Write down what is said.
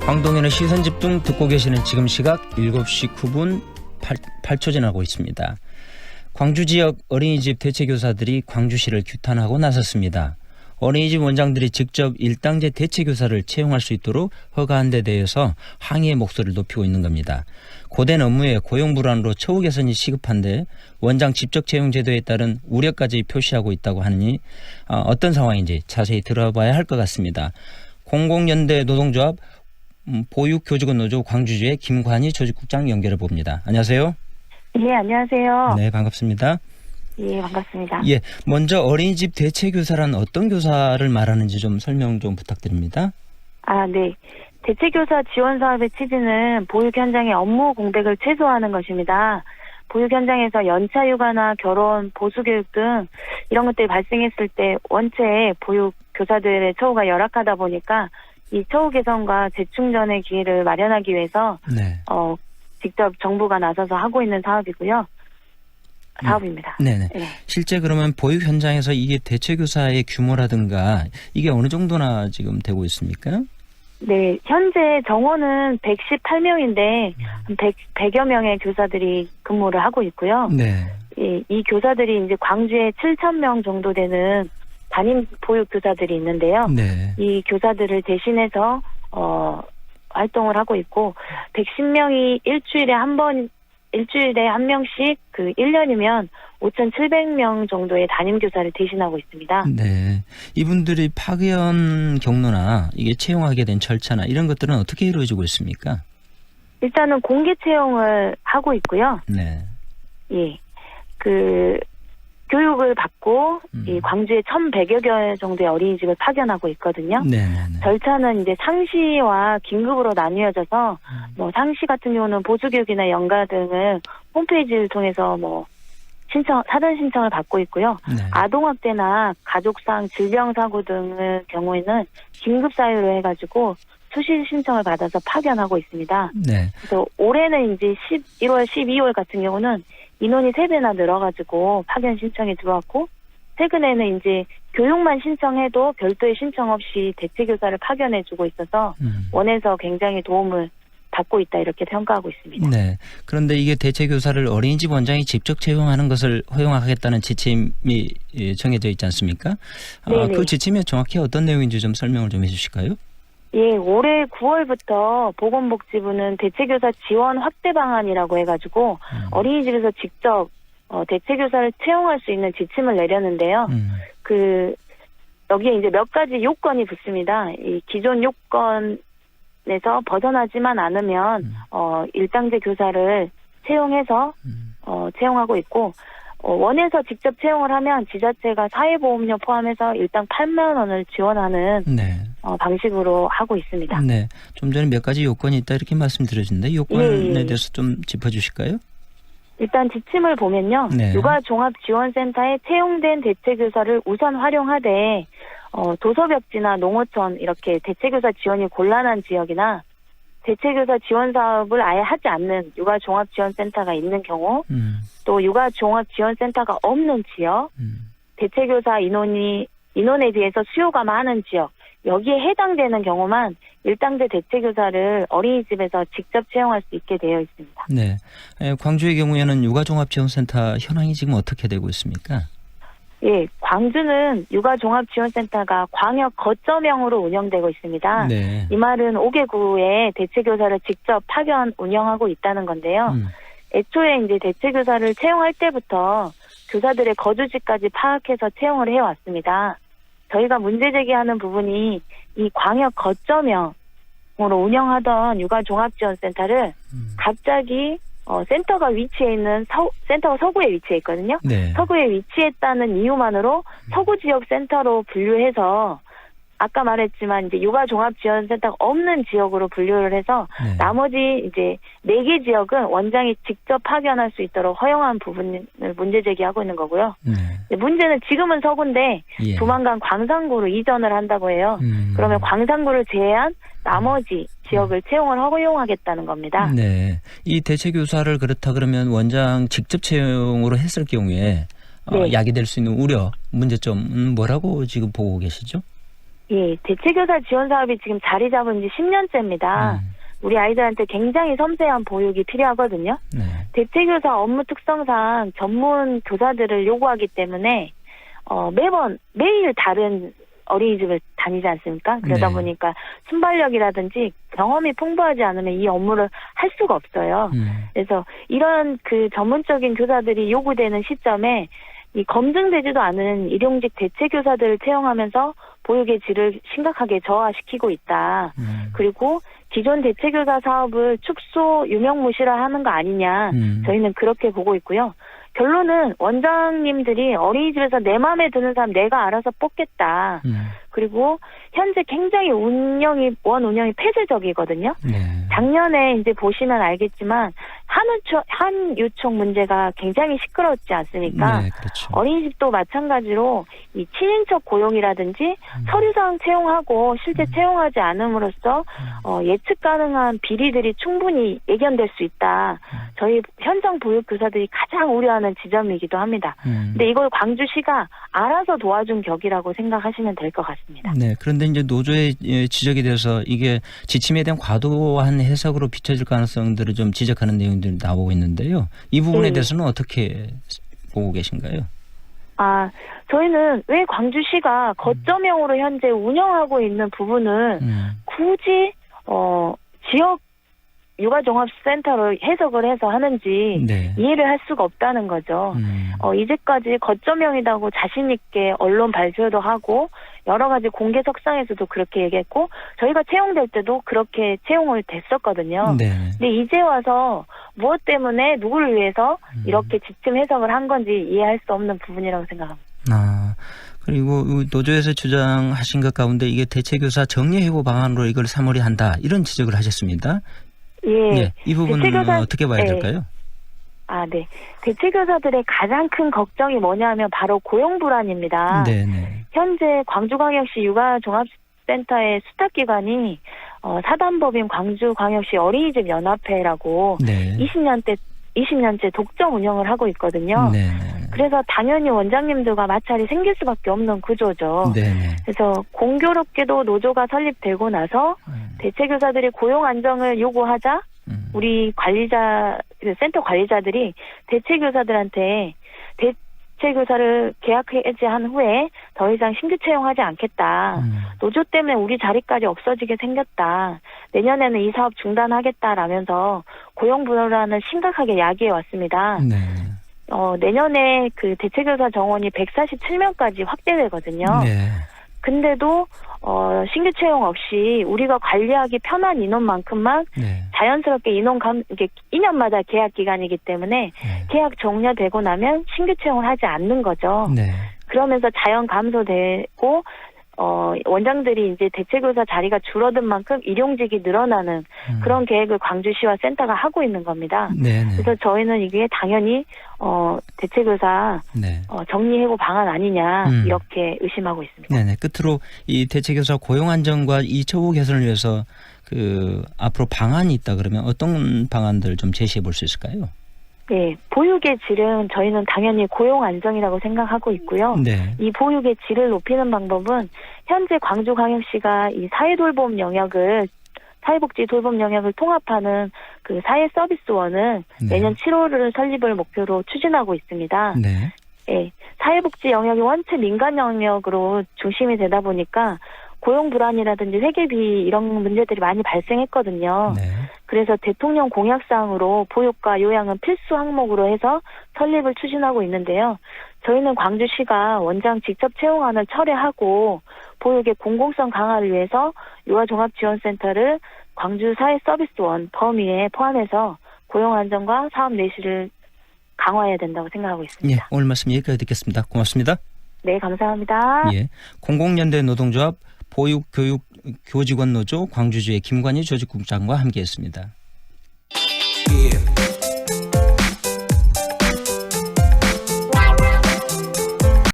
황동현의 시선집중 듣고 계시는 지금 시각 7시 9분 8초 지나고 있습니다. 광주 지역 어린이집 대체교사들이 광주시를 규탄하고 나섰습니다. 어린이집 원장들이 직접 일당제 대체교사를 채용할 수 있도록 허가한 데 대해서 항의의 목소리를 높이고 있는 겁니다. 고된 업무에 고용불안으로 처우 개선이 시급한데 원장 직접 채용 제도에 따른 우려까지 표시하고 있다고 하니 어떤 상황인지 자세히 들어봐야 할 것 같습니다. 공공연대 노동조합 보육교직원 노조 광주지회 김관희 조직국장 연결해 봅니다. 안녕하세요. 예, 안녕하세요. 네, 반갑습니다. 예, 반갑습니다. 예, 먼저 어린이집 대체교사란 어떤 교사를 말하는지 좀 설명 좀 부탁드립니다. 네. 대체교사 지원 사업의 취지는 보육 현장의 업무 공백을 최소화하는 것입니다. 보육 현장에서 연차 휴가나 결혼, 보수교육 등 이런 것들이 발생했을 때 원체 보육 교사들의 처우가 열악하다 보니까 이 처우 개선과 재충전의 기회를 마련하기 위해서 네. 직접 정부가 나서서 하고 있는 사업이고요. 사업입니다. 네네. 네. 실제 그러면 보육 현장에서 이게 대체교사의 규모라든가 이게 어느 정도나 지금 되고 있습니까? 네, 현재 정원은 118명인데 100여 명의 교사들이 근무를 하고 있고요. 네. 이 교사들이 이제 광주에 7,000명 정도 되는 담임 보육 교사들이 있는데요. 네. 이 교사들을 대신해서 활동을 하고 있고 110명이 일주일에 한 명씩 1년이면 5,700명 정도의 담임 교사를 대신하고 있습니다. 네. 이분들이 파견 경로나 이게 채용하게 된 절차나 이런 것들은 어떻게 이루어지고 있습니까? 일단은 공개 채용을 하고 있고요. 네. 예. 교육을 받고 이 광주에 1,100여 개 정도의 어린이집을 파견하고 있거든요. 네네네. 절차는 이제 상시와 긴급으로 나뉘어져서 상시 같은 경우는 보수교육이나 연가 등을 홈페이지를 통해서 사전 신청을 받고 있고요. 네. 아동학대나 가족상 질병사고 등의 경우에는 긴급 사유로 해가지고 수시 신청을 받아서 파견하고 있습니다. 네. 그래서 올해는 이제 11월, 12월 같은 경우는 인원이 3배나 늘어가지고 파견 신청이 들어왔고, 최근에는 이제 교육만 신청해도 별도의 신청 없이 대체교사를 파견해주고 있어서 원에서 굉장히 도움을 받고 있다 이렇게 평가하고 있습니다. 네. 그런데 이게 대체교사를 어린이집 원장이 직접 채용하는 것을 허용하겠다는 지침이 정해져 있지 않습니까? 그 지침이 정확히 어떤 내용인지 좀 설명을 좀 해주실까요? 예, 올해 9월부터 보건복지부는 대체교사 지원 확대 방안이라고 해가지고 어린이집에서 직접 대체교사를 채용할 수 있는 지침을 내렸는데요. 여기에 이제 몇 가지 요건이 붙습니다. 이 기존 요건에서 벗어나지만 않으면 일당제 교사를 채용해서 채용하고 있고, 원에서 직접 채용을 하면 지자체가 사회보험료 포함해서 일당 8만 원을 지원하는 네. 방식으로 하고 있습니다. 네. 좀 전에 몇 가지 요건이 있다 이렇게 말씀드렸는데 요건에 대해서 좀 짚어주실까요? 일단 지침을 보면요. 네. 육아종합지원센터에 채용된 대체교사를 우선 활용하되 도서벽지나 농어촌 이렇게 대체교사 지원이 곤란한 지역이나 대체교사 지원 사업을 아예 하지 않는 육아종합지원센터가 있는 경우, 또 육아종합지원센터가 없는 지역, 대체교사 인원에 비해서 수요가 많은 지역, 여기에 해당되는 경우만 일당제 대체교사를 어린이집에서 직접 채용할 수 있게 되어 있습니다. 네. 광주의 경우에는 육아종합지원센터 현황이 지금 어떻게 되고 있습니까? 예, 광주는 육아종합지원센터가 광역 거점형으로 운영되고 있습니다. 네. 이 말은 5개 구에 대체교사를 직접 파견 운영하고 있다는 건데요. 애초에 이제 대체교사를 채용할 때부터 교사들의 거주지까지 파악해서 채용을 해왔습니다. 저희가 문제 제기하는 부분이 이 광역 거점형으로 운영하던 육아종합지원센터를 갑자기 센터가 위치해 있는 센터가 서구에 위치해 있거든요. 네. 서구에 위치했다는 이유만으로 서구 지역 센터로 분류해서 아까 말했지만 이제 육아종합지원센터가 없는 지역으로 분류를 해서 네. 나머지 이제 4개 지역은 원장이 직접 파견할 수 있도록 허용한 부분을 문제 제기하고 있는 거고요. 네. 문제는 지금은 서구인데 예. 조만간 광산구로 이전을 한다고 해요. 그러면 광산구를 제외한 나머지 지역을 채용을 허용하겠다는 겁니다. 네. 이 대체교사를 그렇다 그러면 원장 직접 채용으로 했을 경우에 네. 야기될 수 있는 우려, 문제점은 뭐라고 지금 보고 계시죠? 예, 대체교사 지원 사업이 지금 자리 잡은 지 10년째입니다. 우리 아이들한테 굉장히 섬세한 보육이 필요하거든요. 네. 대체교사 업무 특성상 전문 교사들을 요구하기 때문에 매일 다른 어린이집을 다니지 않습니까? 그러다 네. 보니까 순발력이라든지 경험이 풍부하지 않으면 이 업무를 할 수가 없어요. 그래서 이런 그 전문적인 교사들이 요구되는 시점에 이 검증되지도 않은 일용직 대체교사들을 채용하면서 보육의 질을 심각하게 저하시키고 있다. 그리고 기존 대체교사 사업을 축소 유명무실화하는 거 아니냐. 저희는 그렇게 보고 있고요. 결론은 원장님들이 어린이집에서 내 마음에 드는 사람 내가 알아서 뽑겠다. 그리고 현재 굉장히 운영이 폐쇄적이거든요. 네. 작년에 이제 보시면 알겠지만 한유총 문제가 굉장히 시끄러웠지 않습니까? 네, 그렇죠. 어린이집도 마찬가지로 이 친인척 고용이라든지 서류상 채용하고 실제 채용하지 않음으로써 예측 가능한 비리들이 충분히 예견될 수 있다. 저희 현장 보육교사들이 가장 우려하는 지점이기도 합니다. 근데 이걸 광주시가 알아서 도와준 격이라고 생각하시면 될 것 같습니다. 네, 그런데 이제 노조의 지적에 대해서 이게 지침에 대한 과도한 해석으로 비춰질 가능성들을 좀 지적하는 내용들이 나오고 있는데요. 이 부분에 네. 대해서는 어떻게 보고 계신가요? 저희는 왜 광주시가 거점형으로 현재 운영하고 있는 부분을 굳이 지역 육아종합센터로 해석을 해서 하는지 네. 이해를 할 수가 없다는 거죠. 이제까지 거점형이라고 자신 있게 언론 발표도 하고 여러 가지 공개 석상에서도 그렇게 얘기했고 저희가 채용될 때도 그렇게 채용을 됐었거든요. 네. 근데 이제 와서 무엇 때문에 누구를 위해서 이렇게 지침 해석을 한 건지 이해할 수 없는 부분이라고 생각합니다. 그리고 노조에서 주장하신 것 가운데 이게 대체교사 정리해고 방안으로 이걸 사무리한다 이런 지적을 하셨습니다. 예. 네, 이 부분은 어떻게 봐야 될까요? 네. 대체교사들의 가장 큰 걱정이 뭐냐면 바로 고용 불안입니다. 네네. 현재 광주광역시 육아종합센터의 수탁기관이 사단법인 광주광역시 어린이집 연합회라고 네. 20년째 독점 운영을 하고 있거든요. 네네. 그래서 당연히 원장님들과 마찰이 생길 수밖에 없는 구조죠. 네네. 그래서 공교롭게도 노조가 설립되고 나서 대체교사들이 고용 안정을 요구하자 우리 센터 관리자들이 대체교사들한테 대체교사를 계약 해지한 후에 더 이상 신규 채용하지 않겠다. 노조 때문에 우리 자리까지 없어지게 생겼다. 내년에는 이 사업 중단하겠다라면서 고용 불안을 심각하게 야기해 왔습니다. 네. 내년에 그 대체교사 정원이 147명까지 확대되거든요. 네. 근데도 신규 채용 없이 우리가 관리하기 편한 인원만큼만 네. 자연스럽게 이게 2년마다 계약 기간이기 때문에 네. 계약 종료되고 나면 신규 채용을 하지 않는 거죠. 네. 그러면서 자연 감소되고 원장들이 이제 대체교사 자리가 줄어든 만큼 일용직이 늘어나는 그런 계획을 광주시와 센터가 하고 있는 겁니다. 네네. 그래서 저희는 이게 당연히 대체교사 네. 정리해고 방안 아니냐 이렇게 의심하고 있습니다. 네네. 끝으로 이 대체교사 고용 안정과 이 처우 개선을 위해서 앞으로 방안이 있다 그러면 어떤 방안들 좀 제시해 볼 수 있을까요? 네, 보육의 질은 저희는 당연히 고용 안정이라고 생각하고 있고요. 네. 이 보육의 질을 높이는 방법은 현재 광주광역시가 이 사회복지 돌봄 영역을 통합하는 그 사회서비스원을 네. 내년 7월을 설립을 목표로 추진하고 있습니다. 네. 네, 사회복지 영역이 원체 민간 영역으로 중심이 되다 보니까 고용 불안이라든지 회계비 이런 문제들이 많이 발생했거든요. 네. 그래서 대통령 공약사항으로 보육과 요양은 필수 항목으로 해서 설립을 추진하고 있는데요. 저희는 광주시가 원장 직접 채용안을 철회하고 보육의 공공성 강화를 위해서 육아종합지원센터를 광주 사회서비스원 범위에 포함해서 고용 안정과 사업 내실을 강화해야 된다고 생각하고 있습니다. 예, 오늘 말씀 여기까지 듣겠습니다. 고맙습니다. 네, 감사합니다. 예, 공공연대 노동조합 보육교육교직원노조 광주주의 김관희 조직국장과 함께했습니다. Yeah.